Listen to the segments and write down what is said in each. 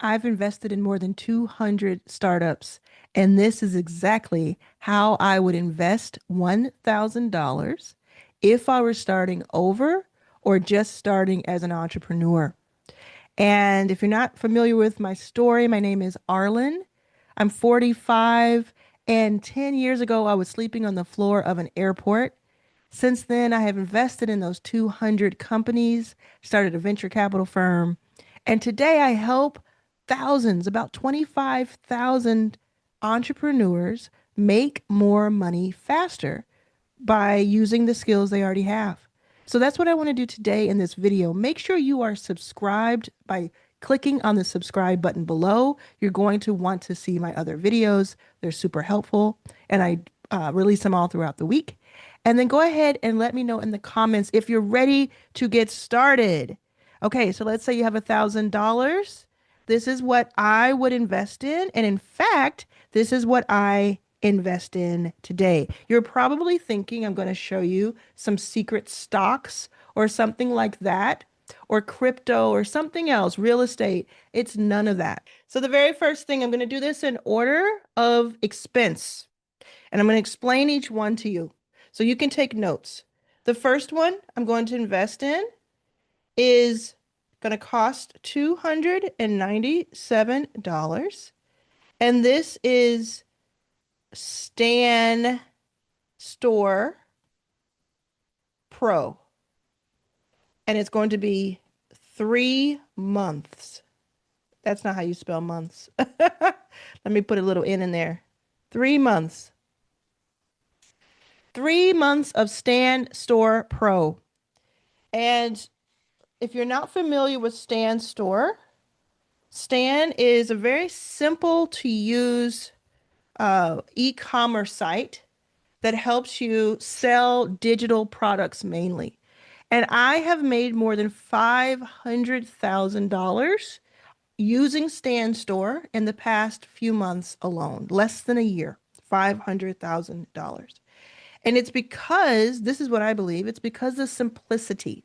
I've invested in more than 200 startups, and this is exactly how I would invest $1,000 if I were starting over or just starting as an entrepreneur. And if you're not familiar with my story, my name is Arlan. I'm 45, and 10 years ago, I was sleeping on the floor of an airport. Since then, I have invested in those 200 companies, started a venture capital firm, and today I help thousands, about 25,000 entrepreneurs make more money faster by using the skills they already have. So that's what I want to do today in this video. Make sure you are subscribed by clicking on the subscribe button below. You're going to want to see my other videos. They're super helpful, and I release them all throughout the week. And then go ahead and let me know in the comments if you're ready to get started. Okay, so let's say you have $1,000. This is what I would invest in. And in fact, this is what I invest in today. You're probably thinking I'm going to show you some secret stocks or something like that, or crypto or something else, real estate. It's none of that. So the very first thing, I'm going to do this in order of expense, and I'm going to explain each one to you so you can take notes. The first one I'm going to invest in is going to cost $297. And this is Stan Store Pro. And it's going to be 3 months. That's not how you spell months. Let me put a little in there. 3 months. 3 months of Stan Store Pro. And if you're not familiar with Stan Store, Stan is a very simple to use e-commerce site that helps you sell digital products mainly. And I have made more than $500,000 using Stan Store in the past few months alone, less than a year, $500,000. And it's because, this is what I believe, it's because of simplicity.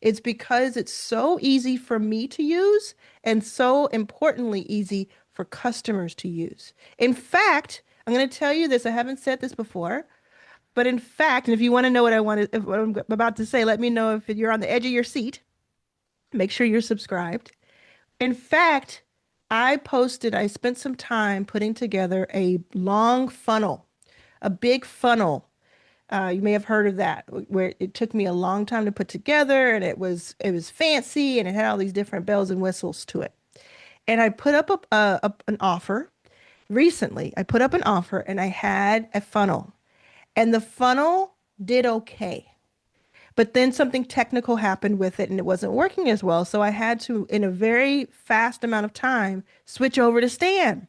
It's because it's so easy for me to use and so importantly easy for customers to use. In fact, I'm going to tell you this, I haven't said this before, but in fact, and if you want to know what I'm about to say, let me know if you're on the edge of your seat. Make sure you're subscribed. In fact, I spent some time putting together a long funnel, a big funnel. You may have heard of that, where it took me a long time to put together, and it was fancy, and it had all these different bells and whistles to it. And I put up an offer recently. I put up an offer, and I had a funnel, and the funnel did okay. But then something technical happened with it, and it wasn't working as well. So I had to, in a very fast amount of time, switch over to Stan.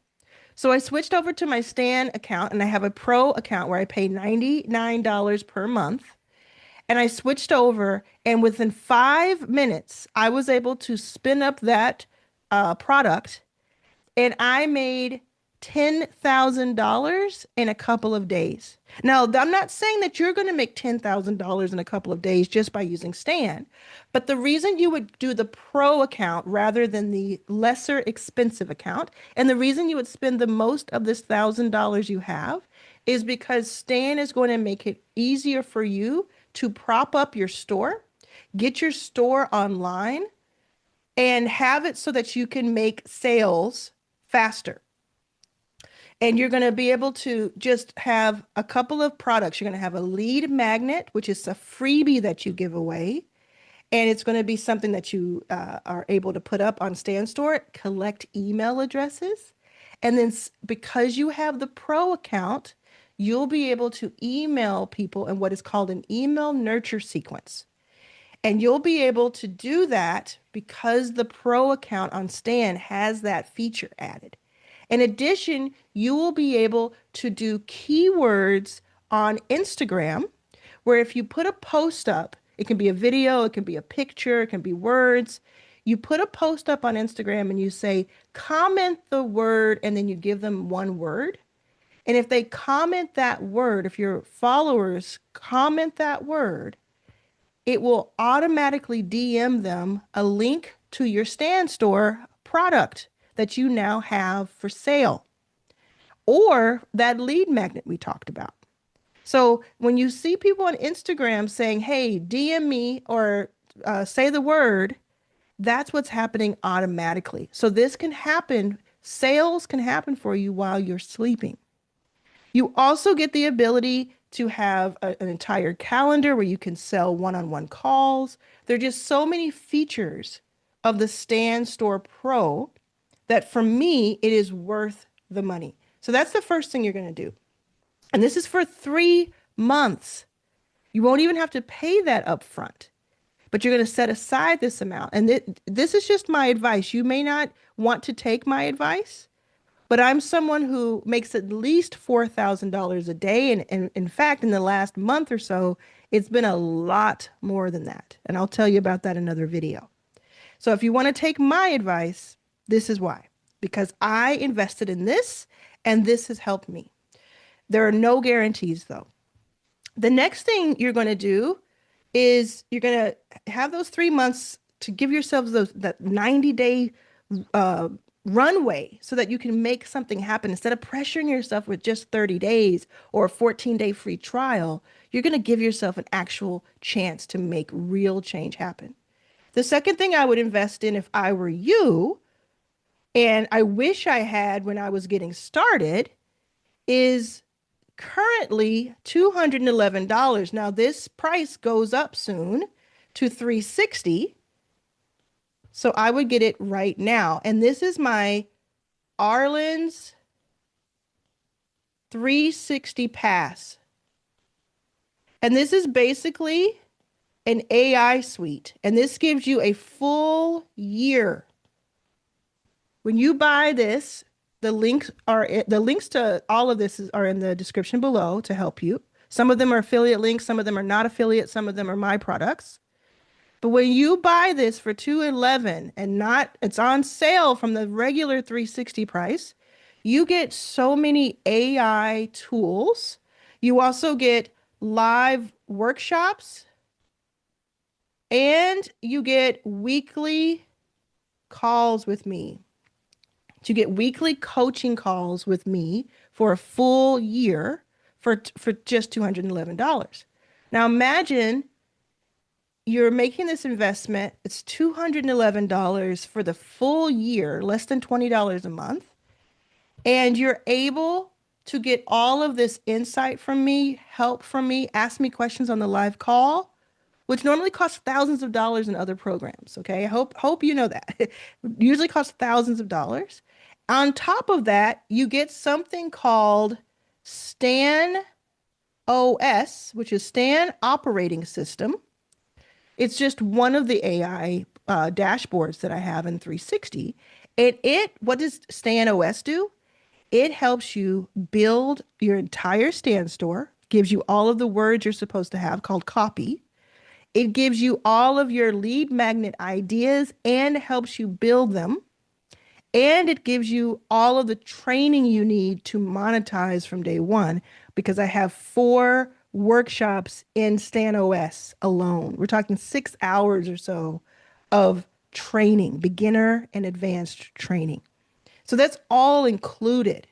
So I switched over to my Stan account, and I have a pro account where I pay $99 per month. And I switched over, and within 5 minutes, I was able to spin up that product, and I made $10,000 in a couple of days. Now, I'm not saying that you're going to make $10,000 in a couple of days just by using Stan, but the reason you would do the pro account rather than the lesser expensive account, and the reason you would spend the most of this $1,000 you have, is because Stan is going to make it easier for you to prop up your store, get your store online, and have it so that you can make sales faster. And you're going to be able to just have a couple of products. You're going to have a lead magnet, which is a freebie that you give away. And it's going to be something that you are able to put up on Stan Store, collect email addresses. And then because you have the pro account, you'll be able to email people in what is called an email nurture sequence. And you'll be able to do that because the pro account on Stan has that feature added. In addition, you will be able to do keywords on Instagram, where if you put a post up, it can be a video, it can be a picture, it can be words. You put a post up on Instagram and you say, comment the word, and then you give them one word. And if they comment that word, if your followers comment that word, it will automatically DM them a link to your Stan Store product that you now have for sale, or that lead magnet we talked about. So when you see people on Instagram saying, hey, DM me or say the word, that's what's happening automatically. So this can happen, sales can happen for you while you're sleeping. You also get the ability to have an entire calendar where you can sell one-on-one calls. There are just so many features of the Stand Store Pro that for me, it is worth the money. So that's the first thing you're going to do. And this is for 3 months. You won't even have to pay that upfront, but you're going to set aside this amount. And this is just my advice. You may not want to take my advice, but I'm someone who makes at least $4,000 a day. And in fact, in the last month or so, it's been a lot more than that. And I'll tell you about that in another video. So if you want to take my advice, this is why. Because I invested in this and this has helped me. There are no guarantees though. The next thing you're going to do is you're going to have those 3 months to give yourselves that 90-day runway so that you can make something happen. Instead of pressuring yourself with just 30 days or a 14-day free trial, you're going to give yourself an actual chance to make real change happen. The second thing I would invest in if I were you, and I wish I had when I was getting started, is currently $211. Now this price goes up soon to $360. So I would get it right now. And this is my Arlan's 360 Pass. And this is basically an AI suite. And this gives you a full year. When you buy this, the links to all of this are in the description below to help you. Some of them are affiliate links, some of them are not affiliate, some of them are my products. But when you buy this for $211 and it's on sale from the regular $360 price, you get so many AI tools. You also get live workshops and you get weekly calls with me. You get weekly coaching calls with me for a full year for just $211. Now imagine you're making this investment. It's $211 for the full year, less than $20 a month. And you're able to get all of this insight from me, help from me, ask me questions on the live call, which normally costs thousands of dollars in other programs. Okay. I hope you know that. It usually costs thousands of dollars. On top of that, you get something called Stan OS, which is Stan Operating System. It's just one of the AI dashboards that I have in 360. And what does Stan OS do? It helps you build your entire Stan store, gives you all of the words you're supposed to have called copy. It gives you all of your lead magnet ideas and helps you build them. And it gives you all of the training you need to monetize from day one, because I have 4 workshops in StanOS alone. We're talking 6 hours or so of training, beginner and advanced training. So that's all included.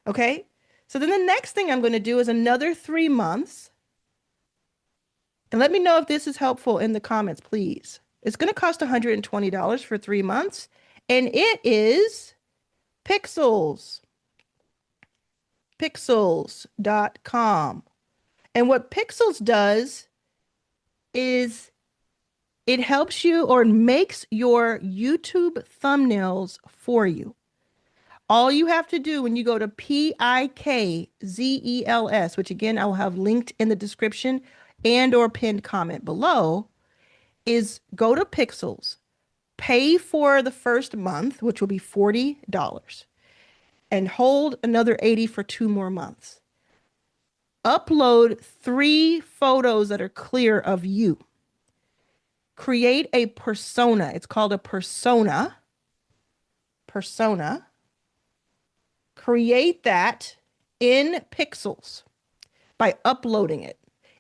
Okay. So then the next thing I'm going to do is another 3 months. And let me know if this is helpful in the comments, please. It's going to cost $120 for 3 months. And it is Pikzels, Pikzels.com. And what Pikzels does is it helps you or makes your YouTube thumbnails for you. All you have to do when you go to Pikzels, which again, I will have linked in the description and or pinned comment below, is go to Pikzels. Pay for the first month, which will be $40, and hold another $80 for 2 more months. Upload 3 photos that are clear of you. Create a persona. It's called a persona. Persona. Create that in Pikzels by uploading it.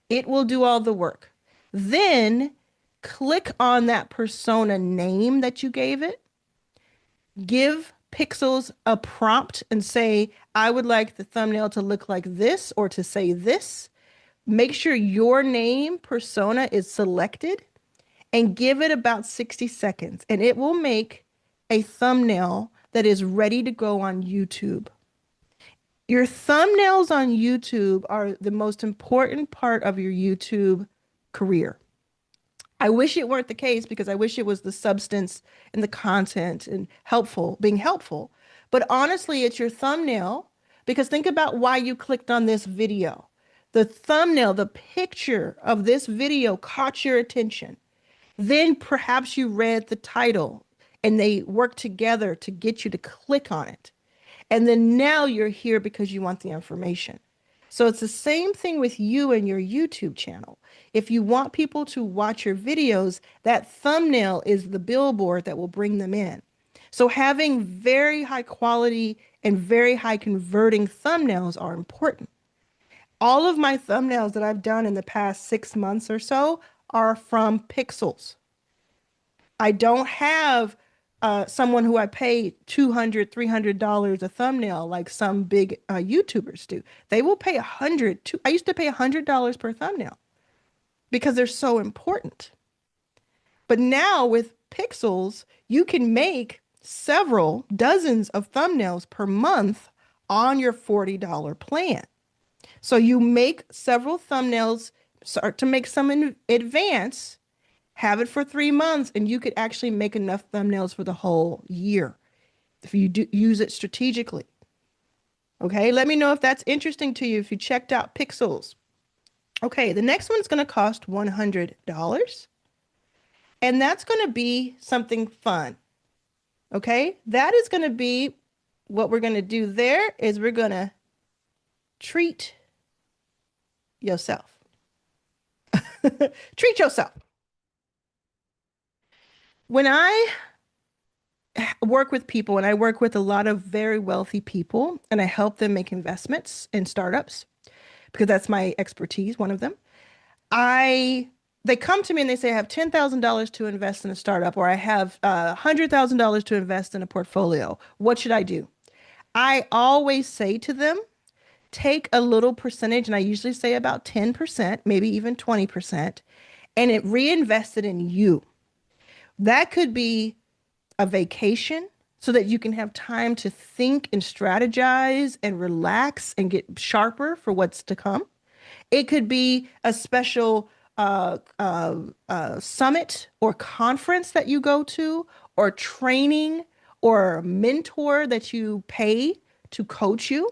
It will do all the work. Then click on that persona name that you gave it. Give Pixels a prompt and say, I would like the thumbnail to look like this or to say this. Make sure your name persona is selected and give it about 60 seconds, and it will make a thumbnail that is ready to go on YouTube. Your thumbnails on YouTube are the most important part of your YouTube career. I wish it weren't the case because I wish it was the substance and the content and being helpful. But honestly, it's your thumbnail because think about why you clicked on this video. The thumbnail, the picture of this video caught your attention. Then perhaps you read the title and they work together to get you to click on it. And then now you're here because you want the information. So it's the same thing with you and your YouTube channel. If you want people to watch your videos, that thumbnail is the billboard that will bring them in. So having very high quality and very high converting thumbnails are important. All of my thumbnails that I've done in the past 6 months or so are from Pixels. I don't have someone who I pay $200, $300 a thumbnail like some big YouTubers do. They will pay I used to pay $100 per thumbnail because they're so important. But now with Pixels, you can make several dozens of thumbnails per month on your $40 plan. So you make several thumbnails, start to make some in advance, have it for 3 months, and you could actually make enough thumbnails for the whole year if you do use it strategically. Okay, let me know if that's interesting to you if you checked out Pixels. Okay, the next one's going to cost $100, and that's going to be something fun. Okay, that is going to be what we're going to do there is we're going to treat yourself. Treat yourself. When I work with people, and I work with a lot of very wealthy people, and I help them make investments in startups because that's my expertise, one of them. They come to me and they say, I have $10,000 to invest in a startup, or I have $100,000 to invest in a portfolio. What should I do? I always say to them, take a little percentage, and I usually say about 10%, maybe even 20%, and reinvest it in you. That could be a vacation so that you can have time to think and strategize and relax and get sharper for what's to come. It could be a special summit or conference that you go to, or training or mentor that you pay to coach you.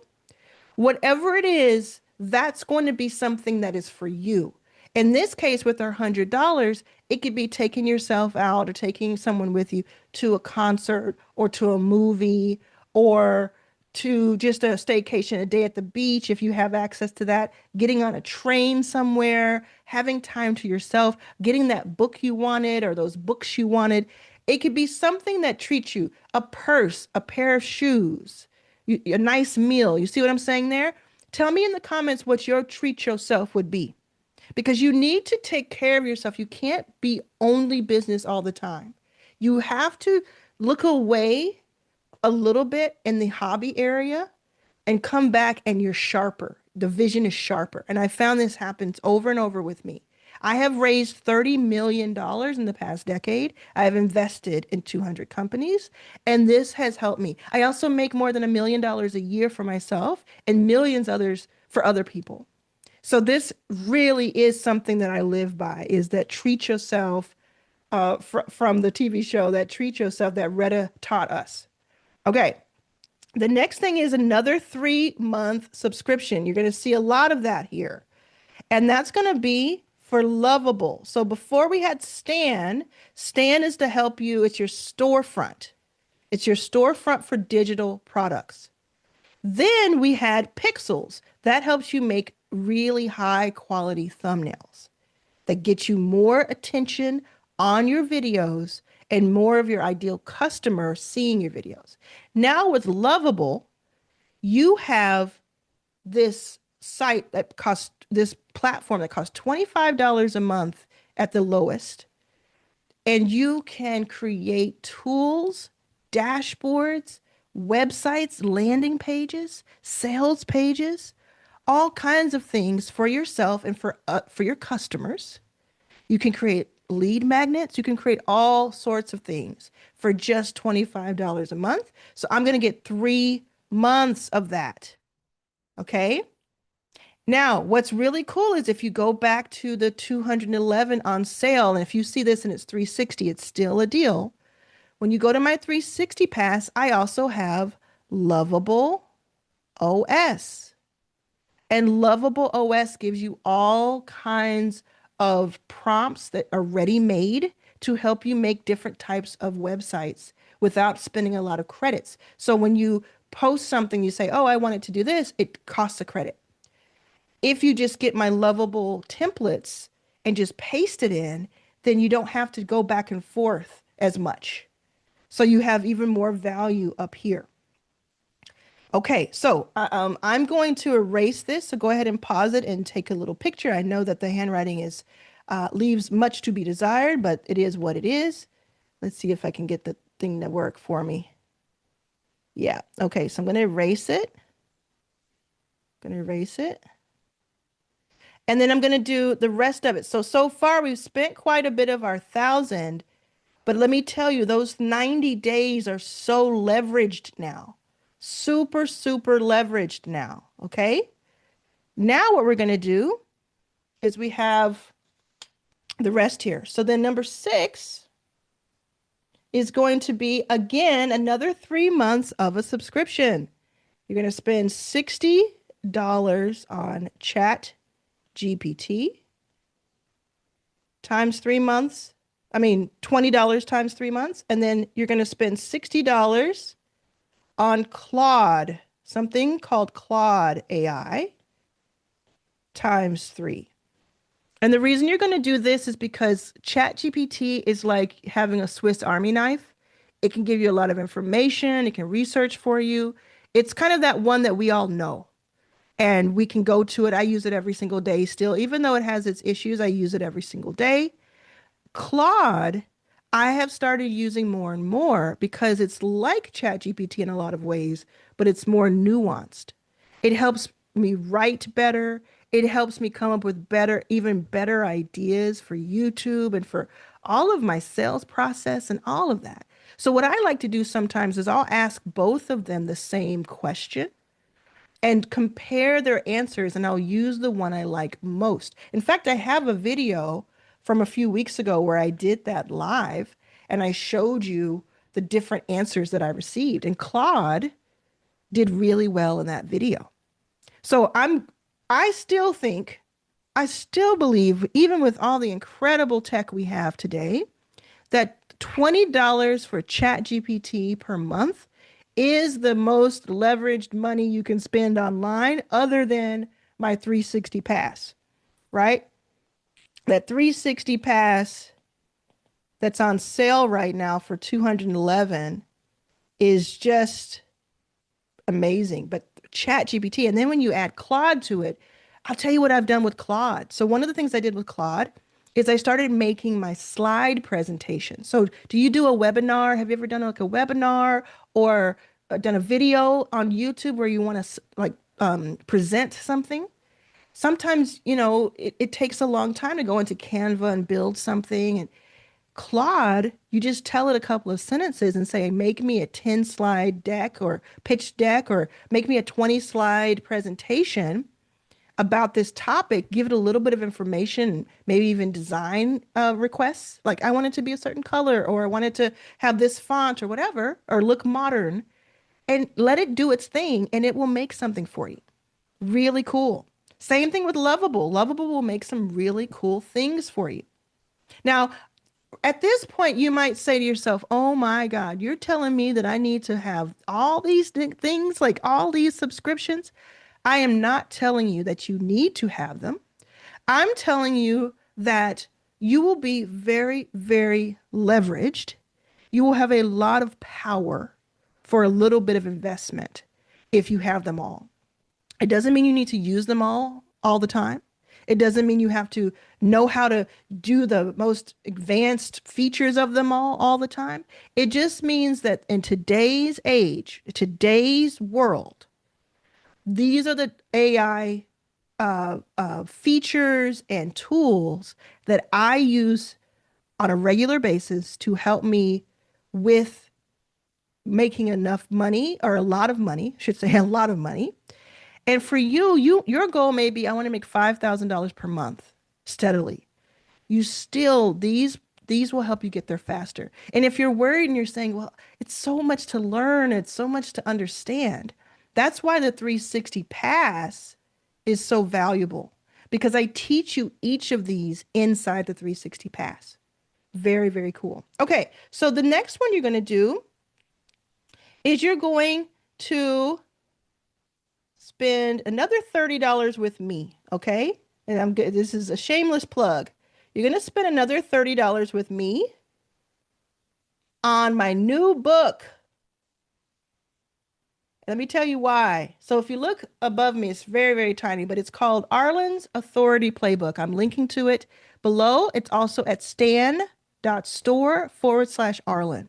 Whatever it is, that's going to be something that is for you. In this case, with our $100, it could be taking yourself out or taking someone with you to a concert or to a movie or to just a staycation, a day at the beach, if you have access to that, getting on a train somewhere, having time to yourself, getting that book you wanted or those books you wanted. It could be something that treats you, a purse, a pair of shoes, a nice meal. You see what I'm saying there? Tell me in the comments what your treat yourself would be, because you need to take care of yourself. You can't be only business all the time. You have to look away a little bit in the hobby area and come back and you're sharper. The vision is sharper. And I found this happens over and over with me. I have raised $30 million in the past decade. I have invested in 200 companies, and this has helped me. I also make more than $1 million a year for myself and millions others for other people. So this really is something that I live by, is that treat yourself from the TV show, that treat yourself that Retta taught us. Okay. The next thing is another 3-month subscription. You're going to see a lot of that here. And that's going to be for Lovable. So before we had Stan is to help you. It's your storefront. It's your storefront for digital products. Then we had Pixels. That helps you make really high quality thumbnails that get you more attention on your videos and more of your ideal customer seeing your videos. Now with Lovable, you have this site that costs, this platform that costs $25 a month at the lowest, and you can create tools, dashboards, websites, landing pages, sales pages, all kinds of things for yourself and for your customers. You can create lead magnets. You can create all sorts of things for just $25 a month. So I'm going to get 3 months of that. Okay. Now, what's really cool is if you go back to the 211 on sale, and if you see this and it's 360, it's still a deal. When you go to my 360 pass, I also have Lovable OS. And Lovable OS gives you all kinds of prompts that are ready made to help you make different types of websites without spending a lot of credits. So when you post something, you say, oh, I wanted to do this, it costs a credit. If you just get my Lovable templates and just paste it in, then you don't have to go back and forth as much. So you have even more value up here. Okay, so I'm going to erase this. So go ahead and pause it and take a little picture. I know that the handwriting is leaves much to be desired, but it is what it is. Let's see if I can get the thing to work for me. Yeah, okay, so I'm going to erase it. And then I'm going to do the rest of it. So far we've spent quite a bit of our 1,000, but let me tell you, those 90 days are so leveraged now. Super, super leveraged now. Okay. Now what we're going to do is we have the rest here. So then number 6 is going to be, again, another 3 months of a subscription. You're going to spend $60 on ChatGPT times 3 months. I mean, $20 times 3 months. And then you're going to spend $60 on Claude, something called Claude AI times 3. And the reason you're going to do this is because ChatGPT is like having a Swiss Army knife. It can give you a lot of information. It can research for you. It's kind of that one that we all know. And we can go to it. I use it every single day still. Even though it has its issues, I use it every single day. Claude, I have started using more and more because it's like ChatGPT in a lot of ways, but it's more nuanced. It helps me write better. It helps me come up with better, even better ideas for YouTube and for all of my sales process and all of that. So what I like to do sometimes is I'll ask both of them the same question and compare their answers, and I'll use the one I like most. In fact, I have a video from a few weeks ago where I did that live and I showed you the different answers that I received. And Claude did really well in that video. So I still think, I still believe, even with all the incredible tech we have today, that $20 for ChatGPT per month is the most leveraged money you can spend online other than my 360 pass, right? That 360 pass that's on sale right now for 211 is just amazing. But ChatGPT, and then when you add Claude to it, I'll tell you what I've done with Claude. So one of the things I did with Claude is I started making my slide presentation. So do you do a webinar? Have you ever done like a webinar or done a video on YouTube where you want to like present something? Sometimes, it takes a long time to go into Canva and build something. And Claude, you just tell it a couple of sentences and say, make me a 10 slide deck or pitch deck, or make me a 20 slide presentation about this topic. Give it a little bit of information, maybe even design requests. Like I want it to be a certain color, or I want it to have this font or whatever, or look modern, and let it do its thing and it will make something for you. Really cool. Same thing with Lovable. Lovable will make some really cool things for you. Now, at this point, you might say to yourself, oh my God, you're telling me that I need to have all these things, like all these subscriptions? I am not telling you that you need to have them. I'm telling you that you will be very, very leveraged. You will have a lot of power for a little bit of investment if you have them all. It doesn't mean you need to use them all the time. It doesn't mean you have to know how to do the most advanced features of them all the time. It just means that in today's age, today's world, these are the AI features and tools that I use on a regular basis to help me with making enough money or a lot of money, I should say a lot of money. And for you, your goal may be I want to make $5,000 per month steadily. You still these will help you get there faster. And if you're worried and you're saying, well, it's so much to learn, it's so much to understand. That's why the 360 pass is so valuable because I teach you each of these inside the 360 pass. Very, very cool. Okay, so the next one you're going to do is you're going to spend another $30 with me, okay? And I'm good. This is a shameless plug. You're going to spend another $30 with me on my new book. Let me tell you why. So if you look above me, it's very, very tiny, but it's called Arlan's Authority Playbook. I'm linking to it below. It's also at stan.store/Arlan.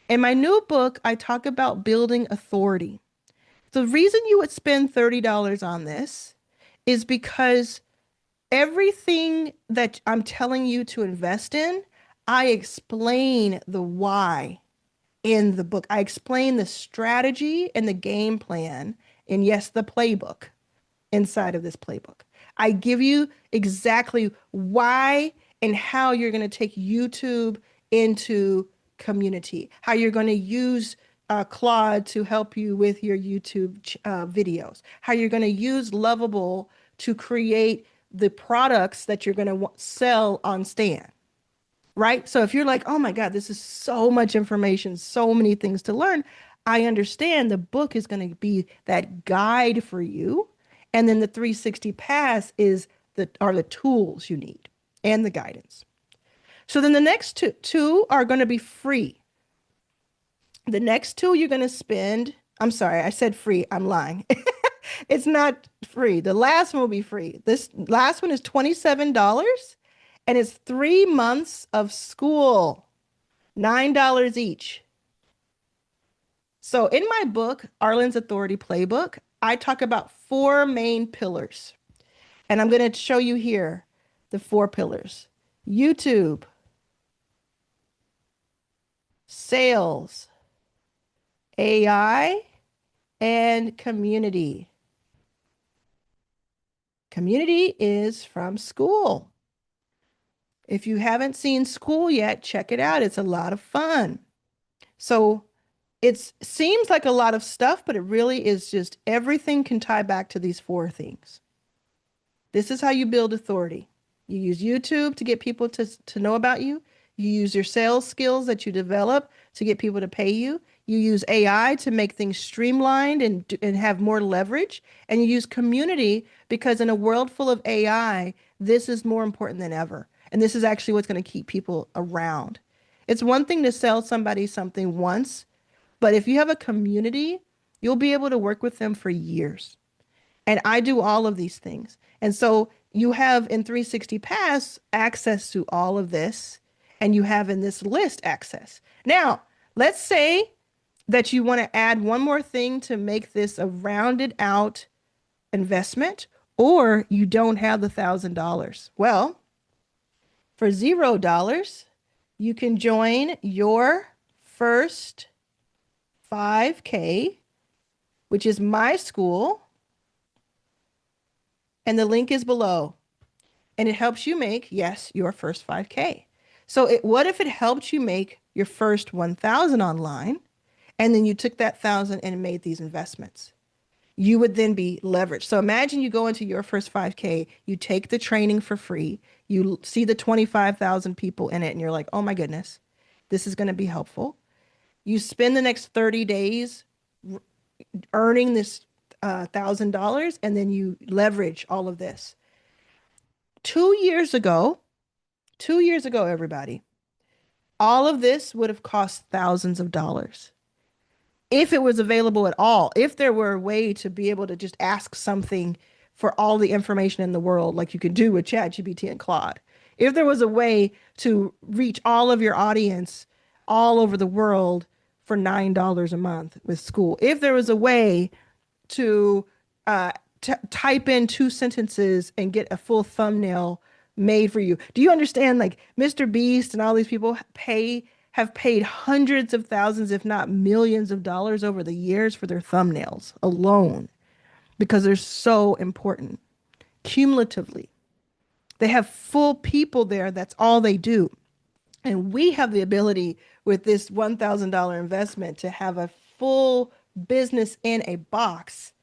In my new book, I talk about building authority. The reason you would spend $30 on this is because everything that I'm telling you to invest in, I explain the why in the book. I explain the strategy and the game plan, and yes, the playbook inside of this playbook. I give you exactly why and how you're going to take YouTube into community, how you're going to use Claude to help you with your YouTube videos, how you're going to use Lovable to create the products that you're going to sell on Stan, right? So if you're like, oh my God, this is so much information, so many things to learn, I understand the book is going to be that guide for you. And then the 360 pass is the tools you need and the guidance. So then the next two are going to be free. The next two you're going to spend, I'm sorry, I said free. I'm lying. It's not free. The last one will be free. This last one is $27 and it's 3 months of school, $9 each. So in my book, Arlan's Authority Playbook, I talk about four main pillars. And I'm going to show you here the four pillars: YouTube, sales, AI, and community. Community is from school. If you haven't seen school yet, check it out. It's a lot of fun. So it seems like a lot of stuff, but it really is just everything can tie back to these four things. This is how you build authority. You use YouTube to get people to know about you. You use your sales skills that you develop to get people to pay you. You use AI to make things streamlined and have more leverage. And you use community because in a world full of AI, this is more important than ever. And this is actually what's going to keep people around. It's one thing to sell somebody something once, but if you have a community, you'll be able to work with them for years. And I do all of these things. And so you have in 360 Pass access to all of this, and you have in this list access. Now, let's say that you want to add one more thing to make this a rounded out investment, or you don't have the $1,000. Well, for $0, you can join your first 5K, which is my school. And the link is below. And it helps you make, yes, your first 5K. So what if it helped you make your first 1,000 online, and then you took that 1,000 and made these investments? You would then be leveraged. So imagine you go into your first 5K, you take the training for free, you see the 25,000 people in it, and you're like, oh my goodness, this is going to be helpful. You spend the next 30 days earning this $1,000, and then you leverage all of this. 2 years ago, 2 years ago, everybody, all of this would have cost thousands of dollars. If it was available at all, if there were a way to be able to just ask something for all the information in the world, like you can do with ChatGPT and Claude. If there was a way to reach all of your audience all over the world for $9 a month with school, if there was a way to uh, type in two sentences and get a full thumbnail made for you. Do you understand? Like Mr. Beast and all these people have paid hundreds of thousands, if not millions of dollars over the years for their thumbnails alone because they're so important cumulatively. They have full people there. That's all they do. And we have the ability with this $1,000 investment to have a full business in a box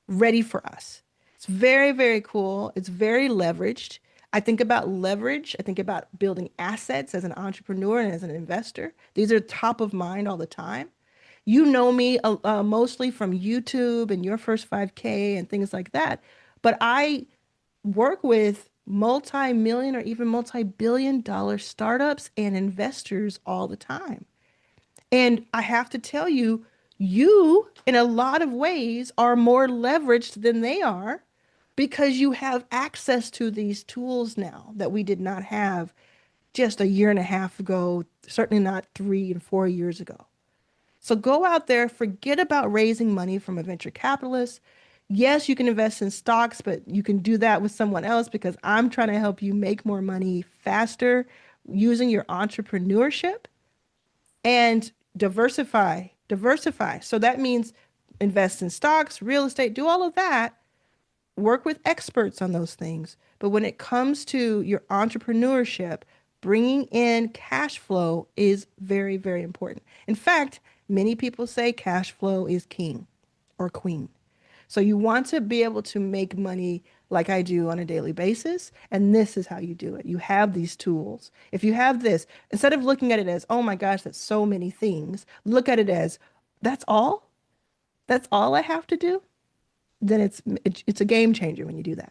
ready for us. It's very, very cool. It's very leveraged. I think about leverage. I think about building assets as an entrepreneur and as an investor. These are top of mind all the time. You know me mostly from YouTube and your first 5K and things like that. But I work with multi-million or even multi-billion dollar startups and investors all the time. And I have to tell you, you, in a lot of ways, are more leveraged than they are because you have access to these tools now that we did not have just a year and a half ago, certainly not 3 and 4 years ago. So go out there, forget about raising money from a venture capitalist. Yes, you can invest in stocks, but you can do that with someone else because I'm trying to help you make more money faster using your entrepreneurship and diversify. So that means invest in stocks, real estate, do all of that, work with experts on those things. But when it comes to your entrepreneurship, bringing in cash flow is very, very important. In fact, many people say cash flow is king or queen. So you want to be able to make money like I do on a daily basis. And this is how you do it. You have these tools. If you have this, instead of looking at it as, oh my gosh, that's so many things, look at it as, that's all? That's all I have to do? Then it's a game changer when you do that.